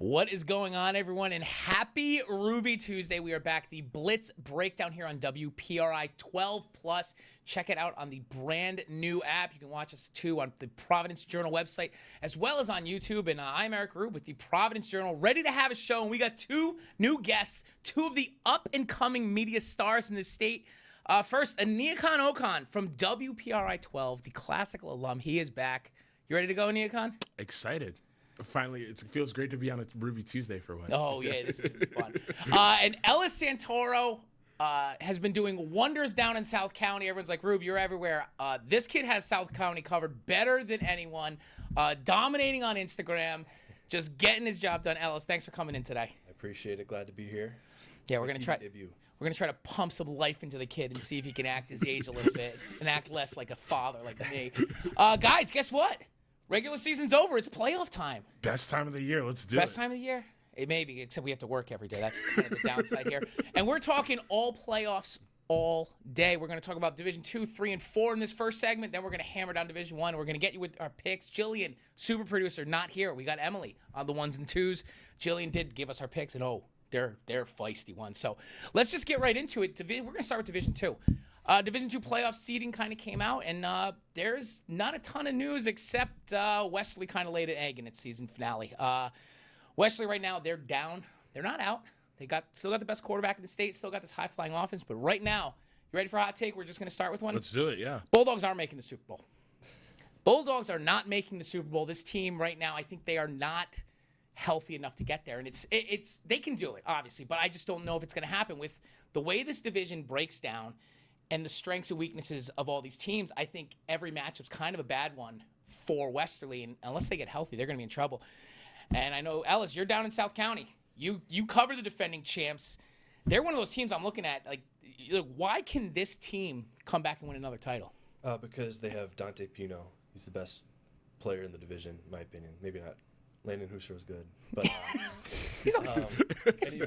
What is going on, everyone? And happy Ruby Tuesday. We are back. The Blitz Breakdown here on WPRI 12+. Check it out on the brand new app. You can watch us, too, on the Providence Journal website, as well as on YouTube. And I'm Eric Rueb with the Providence Journal, ready to have a show. And we got two new guests, two of the up-and-coming media stars in the state. First, Aniekan Okon from WPRI 12, the classical alum. He is back. You ready to go, Aniekan? Excited. Finally, it feels great to be on a Ruby Tuesday for once. Oh, yeah, this is going to be fun. And Ellis Santoro has been doing wonders down in South County. Everyone's like, Rube, you're everywhere. This kid has South County covered better than anyone, dominating on Instagram, just getting his job done. Ellis, thanks for coming in today. I appreciate it. Glad to be here. Yeah, we're going to try. We're going to try to pump some life into the kid and see if he can act his age a little bit and act less like a father like me. Guys, guess what? Regular season's over. It's playoff time. Best time of the year. Let's do it. Best time of the year? It may be, except we have to work every day. That's kind of the downside here. And we're talking all playoffs all day. We're going to talk about Division 2, 3, and 4 in this first segment. Then we're going to hammer down Division 1. We're going to get you with our picks. Jillian, super producer, not here. We got Emily on the 1s and 2s. Jillian did give us our picks, and they're feisty ones. So let's just get right into it. We're going to start with Division 2. Division 2 playoff seeding kind of came out, and there's not a ton of news except Wesley kind of laid an egg in its season finale. Wesley right now, they're down. They're not out. They still got the best quarterback in the state, still got this high-flying offense. But right now, you ready for a hot take? We're just going to start with one. Let's do it, yeah. Bulldogs aren't making the Super Bowl. Bulldogs are not making the Super Bowl. This team right now, I think they are not healthy enough to get there. And it's they can do it, obviously, but I just don't know if it's going to happen. With the way this division breaks down and the strengths and weaknesses of all these teams, I think every matchup's kind of a bad one for Westerly, and unless they get healthy, they're going to be in trouble. And I know, Ellis, you're down in South County. You cover the defending champs. They're one of those teams I'm looking at, like, why can this team come back and win another title? Because they have Dante Pino. He's the best player in the division, in my opinion. Maybe not. Landon Housser was good. But He's okay.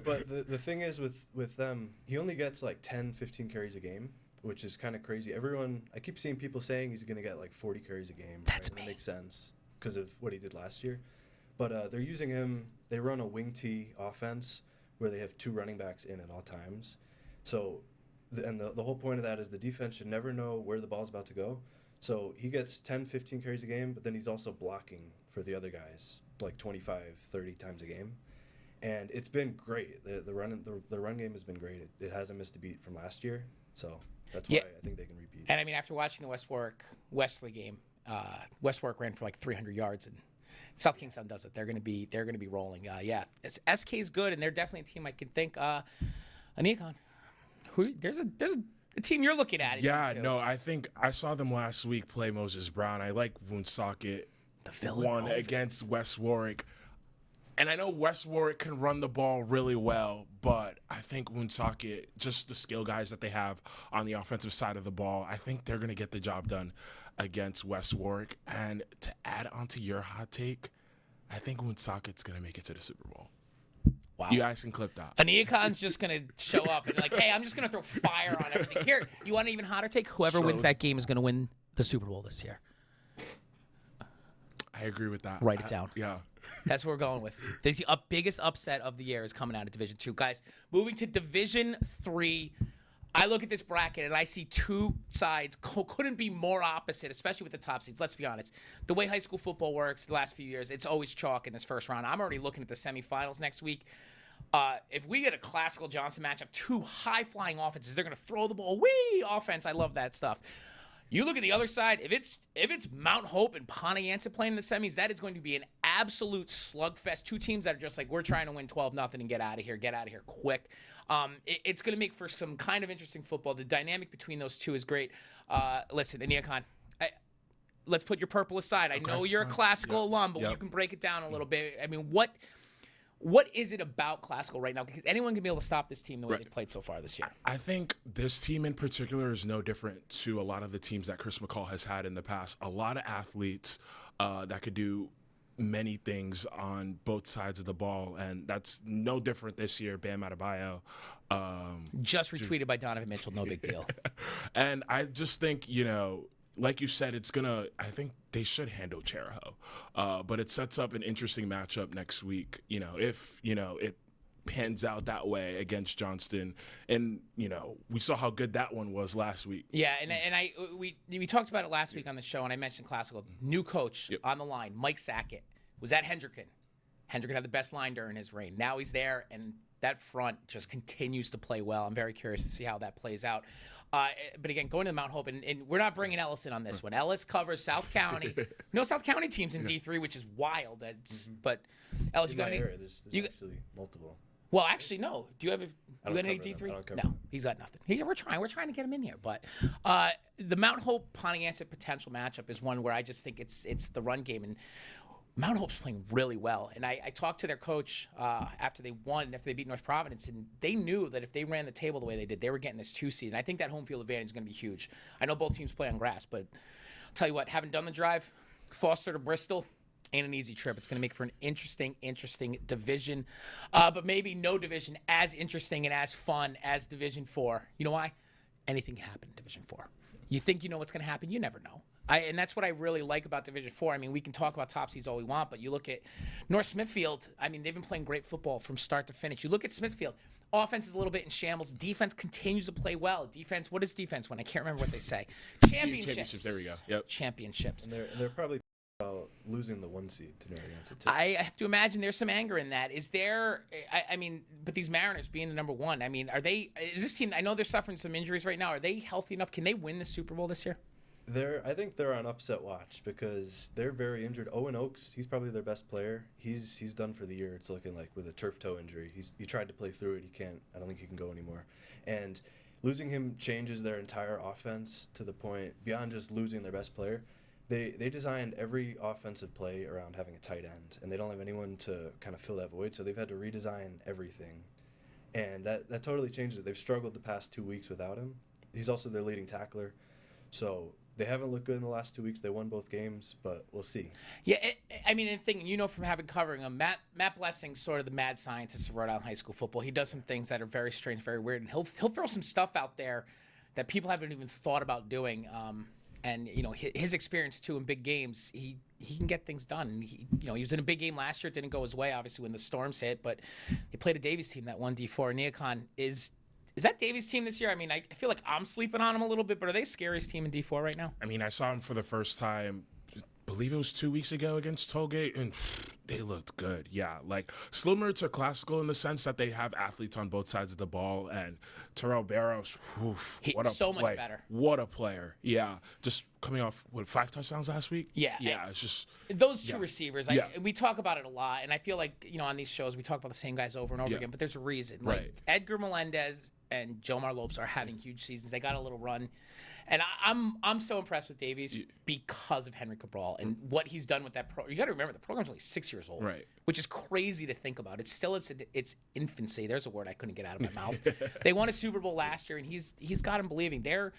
But the thing is with them, he only gets like 10, 15 carries a game, which is kind of crazy. I keep seeing people saying he's going to get like 40 carries a game. That's right? me. That makes sense because of what he did last year. But they're using him. They run a wing T offense where they have two running backs in at all times. So, the whole point of that is the defense should never know where the ball's about to go. So he gets 10, 15 carries a game, but then he's also blocking for the other guys like 25, 30 times a game. And it's been great. The run game has been great. It hasn't missed a beat from last year. So that's why I think they can repeat. And I mean, after watching the Wesley game, West Warwick ran for like 300 yards, and if South Kingstown does it, they're going to be rolling. SK is good, and they're definitely a team I can think. Aniekan, there's a team you're looking at. Yeah, no, I think I saw them last week play Moses Brown. I like Woonsocket. The won against West Warwick. And I know West Warwick can run the ball really well, but I think Woonsocket, just the skill guys that they have on the offensive side of the ball, I think they're going to get the job done against West Warwick. And to add onto your hot take, I think Woonsocket's going to make it to the Super Bowl. Wow. You guys can clip that. Aniekan's just going to show up and like, hey, I'm just going to throw fire on everything. Here, you want an even hotter take? Whoever wins that game is going to win the Super Bowl this year. I agree with that. Write it down. Yeah. That's what we're going with. The biggest upset of the year is coming out of Division 2. Guys, moving to Division 3, I look at this bracket and I see two sides couldn't be more opposite, especially with the top seeds. Let's be honest. The way high school football works the last few years, it's always chalk in this first round. I'm already looking at the semifinals next week. If we get a classical Johnson matchup, two high-flying offenses, they're going to throw the ball. Whee! Offense, I love that stuff. You look at the other side, if it's Mount Hope and Pontiac playing in the semis, that is going to be an absolute slugfest. Two teams that are just like, we're trying to win 12-0 and get out of here quick. It's going to make for some kind of interesting football. The dynamic between those two is great. Listen, Aniekan, let's put your purple aside. I know you're a classical alum, but you can break it down a little bit. I mean, what is it about classical right now? Because anyone can be able to stop this team the way they've played so far this year. I think this team in particular is no different to a lot of the teams that Chris McCall has had in the past. A lot of athletes that could do many things on both sides of the ball, and that's no different this year. Bam Adebayo. Just retweeted by Donovan Mitchell, no big deal. And I just think, like you said, I think they should handle Cheraho. But it sets up an interesting matchup next week, if, it pans out that way against Johnston. And, we saw how good that one was last week. Yeah, we talked about it last week on the show, and I mentioned Classical. New coach on the line, Mike Sackett, was at Hendricken. Hendricken had the best line during his reign. Now he's there, and that front just continues to play well. I'm very curious to see how that plays out. But again, going to the Mount Hope, and we're not bringing Ellis in on this one. Ellis covers South County. No South County teams in D3, which is wild. But Ellis, In you got my any? area, there's actually multiple. Well, actually, no. Do you have any cover them. D3? I don't cover No, them. he's got nothing. We're trying to get him in here. But the Mount Hope Pontiac potential matchup is one where I just think it's the run game, and Mount Hope's playing really well. And I talked to their coach after they beat North Providence, and they knew that if they ran the table the way they did, they were getting this 2 seed. And I think that home field advantage is going to be huge. I know both teams play on grass, but I'll tell you what, having done the drive, Foster to Bristol, ain't an easy trip. It's going to make for an interesting division, but maybe no division as interesting and as fun as Division 4. You know why? Anything can happen in Division 4. You think you know what's going to happen, you never know. And that's what I really like about Division 4. I mean, we can talk about top seeds all we want, but you look at North Smithfield. I mean, they've been playing great football from start to finish. You look at Smithfield. Offense is a little bit in shambles. Defense continues to play well. Defense, what is defense when? I can't remember what they say. Championships. There we go. Yep. Championships. And they're probably losing the 1 seed to Narragansett too. I have to imagine there's some anger in that. Is there? I mean, but these Mariners being the number 1. I mean, is this team? I know they're suffering some injuries right now. Are they healthy enough? Can they win the Super Bowl this year? I think they're on upset watch because they're very injured. Owen Oakes, he's probably their best player. He's done for the year. It's looking like with a turf toe injury. He tried to play through it. He can't. I don't think he can go anymore. And losing him changes their entire offense to the point beyond just losing their best player. They designed every offensive play around having a tight end, and they don't have anyone to kind of fill that void. So they've had to redesign everything, and that totally changes it. They've struggled the past 2 weeks without him. He's also their leading tackler, so they haven't looked good in the last 2 weeks. They won both games, but we'll see. Yeah, I mean, and thing from having covering him, Matt Blessing's sort of the mad scientist of Rhode Island high school football. He does some things that are very strange, very weird, and he'll throw some stuff out there that people haven't even thought about doing. And his experience too in big games, he can get things done. He was in a big game last year. It didn't go his way, obviously, when the storms hit. But they played a Davies team that won D4. Aniekan is that Davies team this year? I mean, I feel like I'm sleeping on them a little bit. But are they scariest team in D4 right now? I mean, I saw them for the first time, I believe it was 2 weeks ago against Tollgate, and they looked good. Yeah, like similar to Classical in the sense that they have athletes on both sides of the ball, and Terrell Barrows, what a so play. much better. What a player. Yeah, just coming off 5 touchdowns last week. Yeah, it's just those two receivers. Yeah. We talk about it a lot, and I feel like on these shows we talk about the same guys over and over again. But there's a reason. Like Right. Edgar Melendez and Jomar Lopes are having huge seasons. They got a little run, and I'm so impressed with Davies because of Henry Cabral and what he's done with that pro. You got to remember the program's only 6 years old, Right. which is crazy to think about. It's still its infancy. There's a word I couldn't get out of my mouth. They won a Super Bowl last year, and he's got them believing they're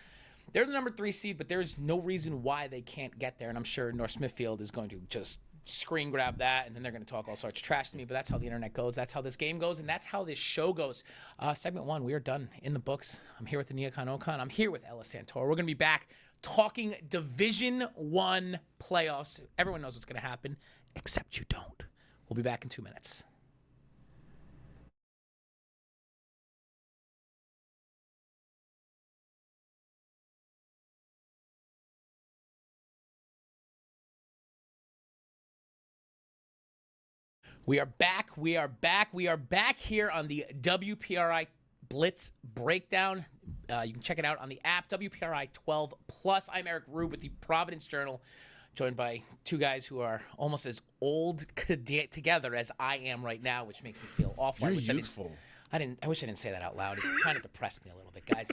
the number 3 seed, but there's no reason why they can't get there. And I'm sure North Smithfield is going to just screen grab that, and then they're going to talk all sorts of trash to me. But that's how the internet goes. That's how this game goes, and that's how this show goes. Segment 1, we are done in the books. I'm here with Aniekan Okon. I'm here with Ellis Santoro. We're going to be back talking Division 1 playoffs. Everyone knows what's going to happen, except you don't. We'll be back in 2 minutes. We are back here on the WPRI Blitz Breakdown. You can check it out on the app, WPRI 12 Plus. I'm Eric Rueb with the Providence Journal, joined by two guys who are almost as old together as I am right now, which makes me feel awful. You're youthful. I wish I didn't say that out loud. It kind of depressed me a little bit, guys.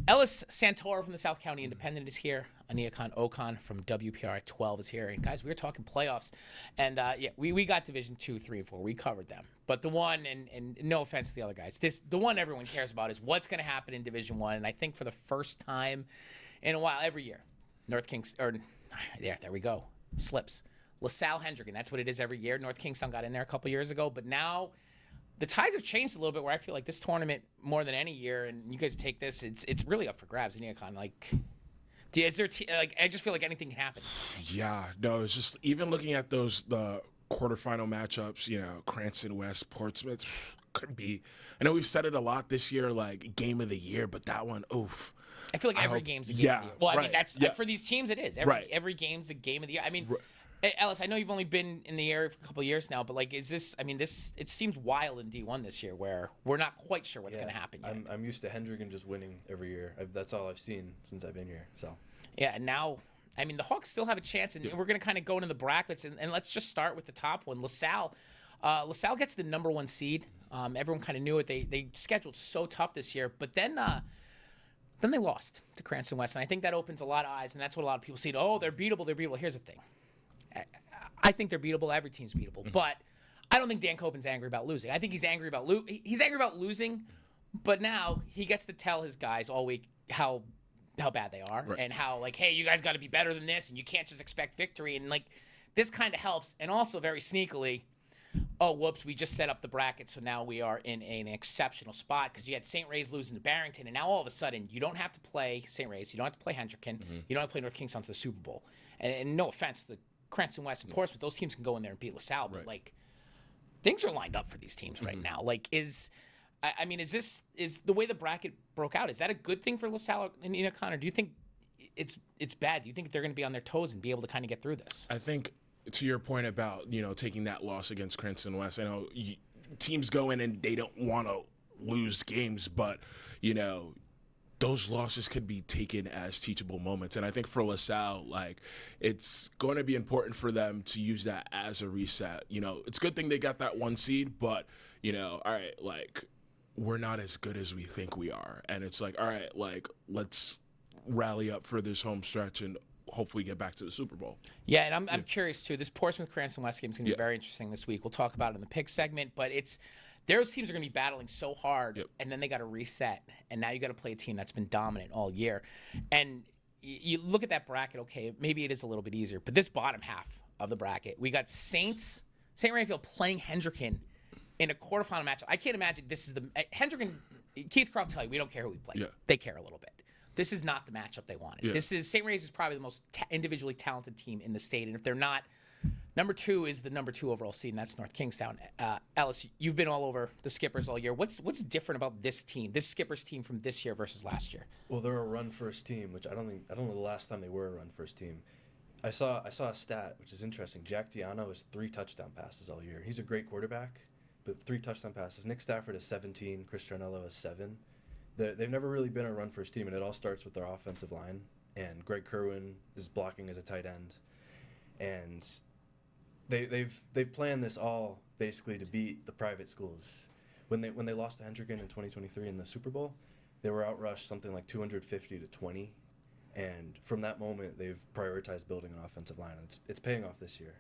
Ellis Santoro from the South County Independent is here. Aniekan Okon from WPRI 12 is here. And guys, we were talking playoffs, and we got Division 2, 3, and 4. We covered them. But the one, and no offense to the other guys, the one everyone cares about is what's going to happen in Division 1. And I think for the first time in a while, every year, North Kings, there we go, slips. LaSalle Hendricken, that's what it is every year. North Kingstown got in there a couple years ago, but now the tides have changed a little bit where I feel like this tournament, more than any year, and you guys take this, it's really up for grabs. Aniekan, like, Is there I just feel like anything can happen. Yeah, no, it's just even looking at the quarterfinal matchups, Cranston West, Portsmouth could be. I know we've said it a lot this year, like game of the year, but that one, oof. I feel like every game's a game of the year. Well, I mean, that's for these teams, it is. Every game's a game of the year. I mean, Ellis, I know you've only been in the area for a couple of years now, but like, is this? I mean, it seems wild in D1 this year, where we're not quite sure what's going to happen yet. I'm used to Hendricken just winning every year. That's all I've seen since I've been here. So yeah, and now, I mean, the Hawks still have a chance, and we're going to kind of go into the brackets, and let's just start with the top one. LaSalle gets the number 1 seed. Everyone kind of knew it. They scheduled so tough this year, but then they lost to Cranston West, and I think that opens a lot of eyes, and that's what a lot of people see. Oh, they're beatable. They're beatable. Here's the thing. I think they're beatable. Every team's beatable, but I don't think Dan Copen's angry about losing. I think he's angry about losing, but now he gets to tell his guys all week how bad they are and how, like, hey, you guys got to be better than this, and you can't just expect victory. And like, this kind of helps, and also very sneakily, oh, whoops, we just set up the bracket, so now we are in an exceptional spot because you had St. Ray's losing to Barrington, and now all of a sudden you don't have to play St. Ray's, you don't have to play Hendricken, you don't have to play North Kingstown to the Super Bowl. And no offense to Cranston West and Portsmouth, those teams can go in there and beat LaSalle, but like, things are lined up for these teams right now. Like, is the way the bracket broke out, is that a good thing for LaSalle and Aniekan, or do you think it's bad? Do you think they're going to be on their toes and be able to kind of get through this? I think, to your point about taking that loss against Cranston West, I know teams go in and they don't want to lose games, but those losses could be taken as teachable moments. And I think for LaSalle, like, it's going to be important for them to use that as a reset. It's a good thing they got that 1 seed, but all right, like, we're not as good as we think we are, and it's like, all right, like, let's rally up for this home stretch and hopefully get back to the Super Bowl. Yeah, and I'm curious too. This Portsmouth Cranston West game is going to be very interesting this week. We'll talk about it in the pick segment, but those teams are going to be battling so hard, and then they got to reset, and now you got to play a team that's been dominant all year. And you look at that bracket, okay, maybe it is a little bit easier, but this bottom half of the bracket, we got St. Rayfield playing Hendricken in a quarterfinal match. I can't imagine this is Hendricken. Keith Croft tell you, we don't care who we play. Yeah. They care a little bit. This is not the matchup they wanted. Yeah. St. Ray's is probably the most individually talented team in the state, and if they're not, number 2 is the number 2 overall seed, and that's North Kingstown. Ellis, you've been all over the Skippers all year. What's different about this team, this Skippers team, from this year versus last year? Well, they're a run-first team, which I don't know the last time they were a run-first team. I saw a stat which is interesting. Jack Diano has 3 touchdown passes all year. He's a great quarterback, but 3 touchdown passes. Nick Stafford has 17. Chris Tranello has 7. They've never really been a run-first team, and it all starts with their offensive line. And Greg Kerwin is blocking as a tight end, and they've planned this all basically to beat the private schools. When they lost to Hendricken in 2023 in the Super Bowl, they were outrushed something like 250-20, and from that moment they've prioritized building an offensive line. And it's paying off this year.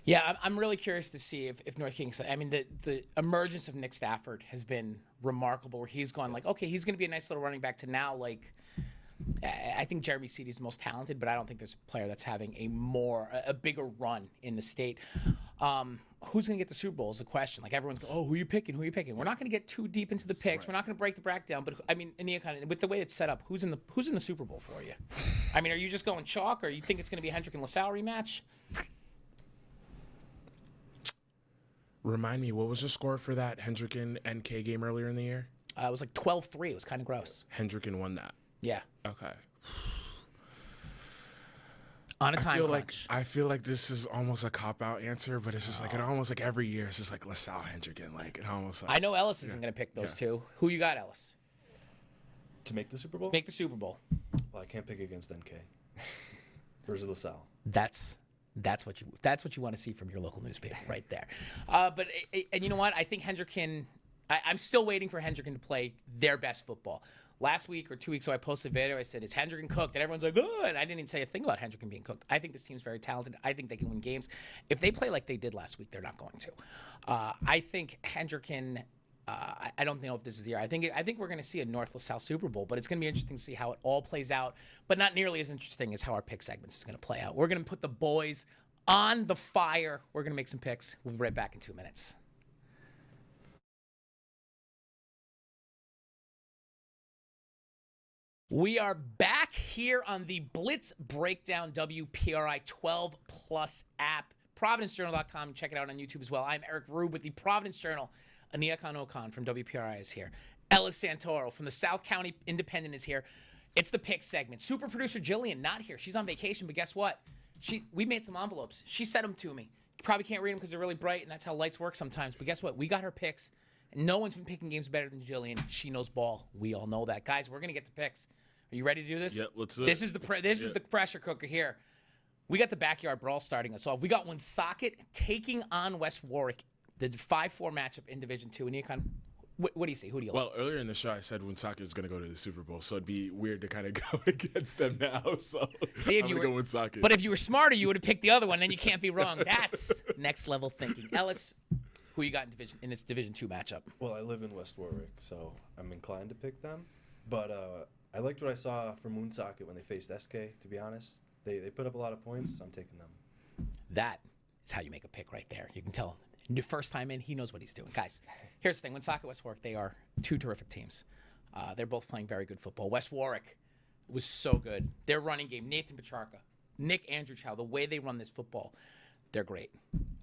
Yeah, I'm really curious to see if North Kingstown. I mean, the emergence of Nick Stafford has been remarkable, where he's gone like, okay, he's going to be a nice little running back, to now, like, I think Jeremy Seady's the most talented, but I don't think there's a player that's having a bigger run in the state. Who's going to get the Super Bowl is the question. Like, everyone's going, oh, who are you picking? Who are you picking? We're not going to get too deep into the picks. Right. We're not going to break the bracket down. But I mean, Aniekan, with the way it's set up, who's in the Super Bowl for you? I mean, are you just going chalk, or you think it's going to be a Hendrick and LaSalle rematch? Remind me, what was the score for that Hendricken NK game earlier in the year? It was like 12-3. It was kind of gross. Hendricken won that. Yeah. Okay. On a time crunch. I feel like this is almost a cop-out answer, but it's just like, it almost like every year it's just like LaSalle Hendricken. Like, it almost like, I know Ellis isn't going to pick those two. Who you got, Ellis? To make the Super Bowl? Make the Super Bowl. Well, I can't pick against NK versus LaSalle. That's what you want to see from your local newspaper right there. But you know what? I think Hendricken. I'm still waiting for Hendricken to play their best football. Last week or 2 weeks ago, I posted a video. I said, "Is Hendricken cooked?" And everyone's like, "Oh!" And I didn't even say a thing about Hendricken being cooked. I think this team's very talented. I think they can win games. If they play like they did last week, they're not going to. I think Hendricken. I don't know if this is the year. I think we're going to see a North LaSalle Super Bowl, but it's going to be interesting to see how it all plays out. But not nearly as interesting as how our pick segments is going to play out. We're going to put the boys on the fire. We're going to make some picks. We'll be right back in 2 minutes. We are back here on the Blitz Breakdown WPRI 12+ app. ProvidenceJournal.com. Check it out on YouTube as well. I'm Eric Rueb with the Providence Journal. Aniekan Okon from WPRI is here. Ellis Santoro from the South County Independent is here. It's the pick segment. Super producer Jillian not here. She's on vacation, but guess what? We made some envelopes. She sent them to me. You probably can't read them because they're really bright, and that's how lights work sometimes. But guess what? We got her picks. And no one's been picking games better than Jillian. She knows ball. We all know that. Guys, we're going to get to picks. Are you ready to do this? Yep, let's do it. This is the pressure cooker here. We got the backyard brawl starting us off. We got Woonsocket taking on West Warwick, the 5-4 matchup in Division 2. And Aniekan, what do you see? Who do you like? Well, earlier in the show, I said Woonsocket is going to go to the Super Bowl, so it'd be weird to kind of go against them now. So see, if I'm you going to were, go Woonsocket. But if you were smarter, you would have picked the other one. Then you can't be wrong. That's next level thinking. Ellis, who you got in this Division 2 matchup? Well, I live in West Warwick, so I'm inclined to pick them. But I liked what I saw from Woonsocket when they faced SK, to be honest. They put up a lot of points, so I'm taking them. That is how you make a pick right there. You can tell the first time in, he knows what he's doing. Guys, here's the thing. Woonsocket, West Warwick, they are two terrific teams. They're both playing very good football. West Warwick was so good. Their running game, Nathan Pacharka, Nick Andrewchow, the way they run this football, they're great.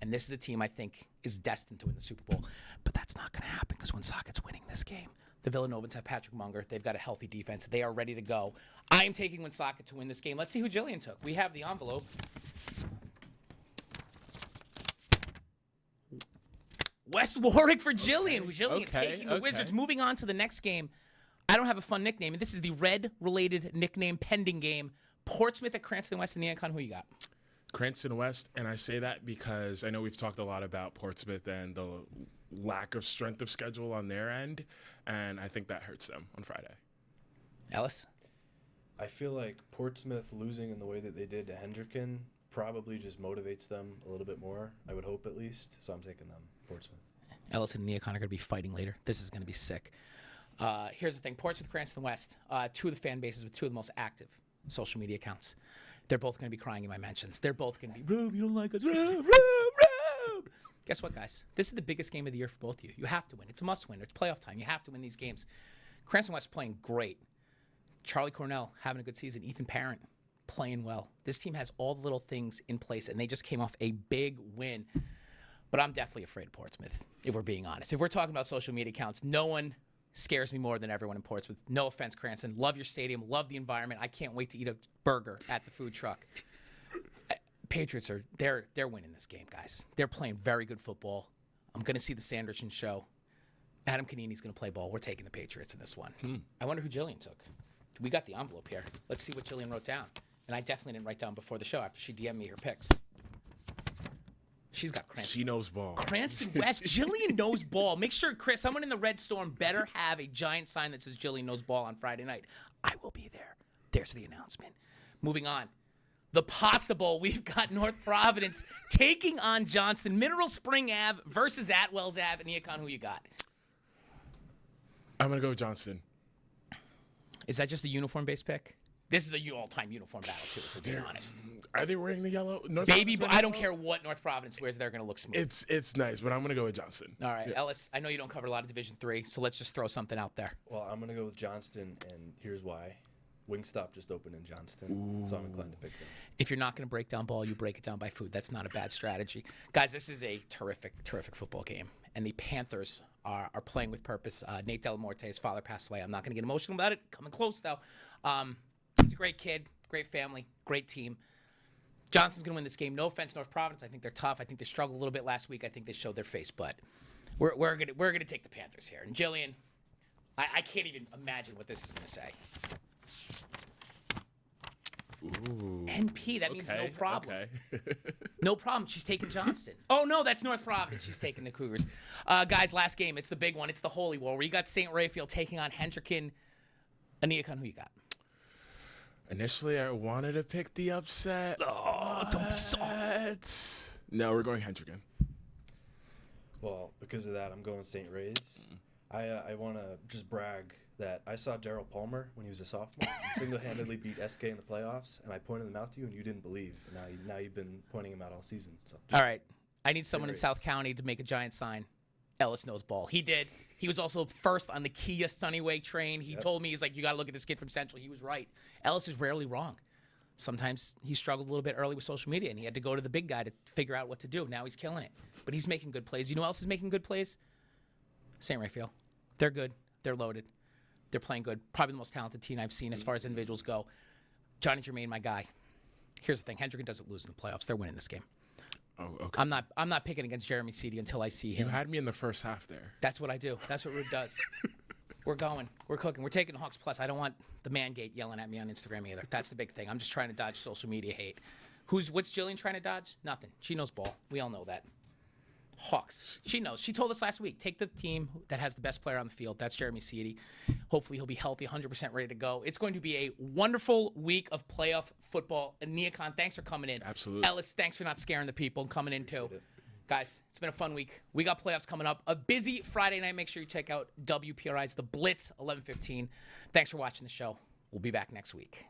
And this is a team I think is destined to win the Super Bowl. But that's not going to happen because Woonsocket's winning this game. The Villanovans have Patrick Munger. They've got a healthy defense. They are ready to go. I am taking Woonsocket to win this game. Let's see who Jillian took. We have the envelope. West Warwick for Jillian. Jillian taking the Wizards. Moving on to the next game. I don't have a fun nickname. This is the red-related nickname pending game. Portsmouth at Cranston West and Aniekan. Who you got? Cranston West, and I say that because I know we've talked a lot about Portsmouth and the lack of strength of schedule on their end, and I think that hurts them on Friday. Ellis? I feel like Portsmouth losing in the way that they did to Hendricken probably just motivates them a little bit more. I would hope at least, so I'm taking them, Portsmouth. Ellis and Aniekan are going to be fighting later. This is going to be sick. Here's the thing. Portsmouth, Cranston West, two of the fan bases with two of the most active social media accounts. They're both going to be crying in my mentions. They're both going to be, Rube, you don't like us. Rube, Rube, Rube. Guess what, guys? This is the biggest game of the year for both of you. You have to win. It's a must-win. It's playoff time. You have to win these games. Cranston West playing great. Charlie Cornell having a good season. Ethan Parent playing well. This team has all the little things in place, and they just came off a big win. But I'm definitely afraid of Portsmouth, if we're being honest. If we're talking about social media accounts, no one scares me more than everyone in Portsmouth. No offense, Cranston. Love your stadium. Love the environment. I can't wait to eat a burger at the food truck. Patriots they're winning this game, guys. They're playing very good football. I'm going to see the Sanderson show. Adam Canini's going to play ball. We're taking the Patriots in this one. I wonder who Jillian took. We got the envelope here. Let's see what Jillian wrote down. And I definitely didn't write down before the show after she DM'd me her picks. She's got Cranston. She knows ball. Cranston West. Jillian knows ball. Make sure, Chris, someone in the Red Storm better have a giant sign that says Jillian knows ball on Friday night. I will be there. There's the announcement. Moving on. The Pasta Bowl. We've got North Providence taking on Johnston. Mineral Spring Ave versus Atwells Ave. And Aniekan, who you got? I'm going to go Johnston. Is that just a uniform-based pick? This is a all-time uniform battle, too, if we're being honest. Are they wearing the yellow? Baby, I don't care what North Providence wears. They're going to look smooth. It's nice, but I'm going to go with Johnston. All right, Yeah. Ellis, I know you don't cover a lot of Division III, so let's just throw something out there. Well, I'm going to go with Johnston, and here's why. Wingstop just opened in Johnston, so I'm inclined to pick them. If you're not going to break down ball, you break it down by food. That's not a bad strategy. Guys, this is a terrific, terrific football game, and the Panthers are playing with purpose. Nate Delamorte, his father passed away. I'm not going to get emotional about it. Coming close, though. He's a great kid, great family, great team. Johnston's going to win this game. No offense, North Providence. I think they're tough. I think they struggled a little bit last week. I think they showed their face, but we're gonna take the Panthers here. And Jillian, I can't even imagine what this is going to say. Ooh. NP, that means no problem. Okay. No problem. She's taking Johnston. Oh, no, that's North Providence. She's taking the Cougars. Guys, last game. It's the big one. It's the Holy War. We got St. Raphael taking on Hendricken. Aniekan, who you got? Initially, I wanted to pick the upset. Oh, don't be soft. No, we're going Hendricken. Well, because of that, I'm going St. Ray's. I want to just brag that I saw Darryl Palmer when he was a sophomore single-handedly beat SK in the playoffs, and I pointed them out to you, and you didn't believe. And now you've been pointing him out all season. So. All right. I need someone in South County to make a giant sign. Ellis knows ball. He did. He was also first on the Kia Sunnyway train. He told me, he's like, you got to look at this kid from Central. He was right. Ellis is rarely wrong. Sometimes he struggled a little bit early with social media, and he had to go to the big guy to figure out what to do. Now he's killing it. But he's making good plays. You know who else is making good plays? St. Raphael. They're good. They're loaded. They're playing good. Probably the most talented team I've seen as far as individuals go. Johnny Germain, my guy. Here's the thing. Hendricken doesn't lose in the playoffs. They're winning this game. Oh, okay. I'm not picking against Jeremy Seedy until I see him. You had me in the first half there. That's what I do. That's what Rueb does. We're going. We're cooking. We're taking Hawks Plus. I don't want the man gate yelling at me on Instagram either. That's the big thing. I'm just trying to dodge social media hate. What's Jillian trying to dodge? Nothing. She knows ball. We all know that. Hawks. She knows. She told us last week, take the team that has the best player on the field. That's Jeremy Seedy. Hopefully he'll be healthy, 100% ready to go. It's going to be a wonderful week of playoff football. Aniekan, thanks for coming in. Absolutely. Ellis, thanks for not scaring the people and coming in too. Guys, it's been a fun week. We got playoffs coming up. A busy Friday night. Make sure you check out WPRI's The Blitz, 11:15. Thanks for watching the show. We'll be back next week.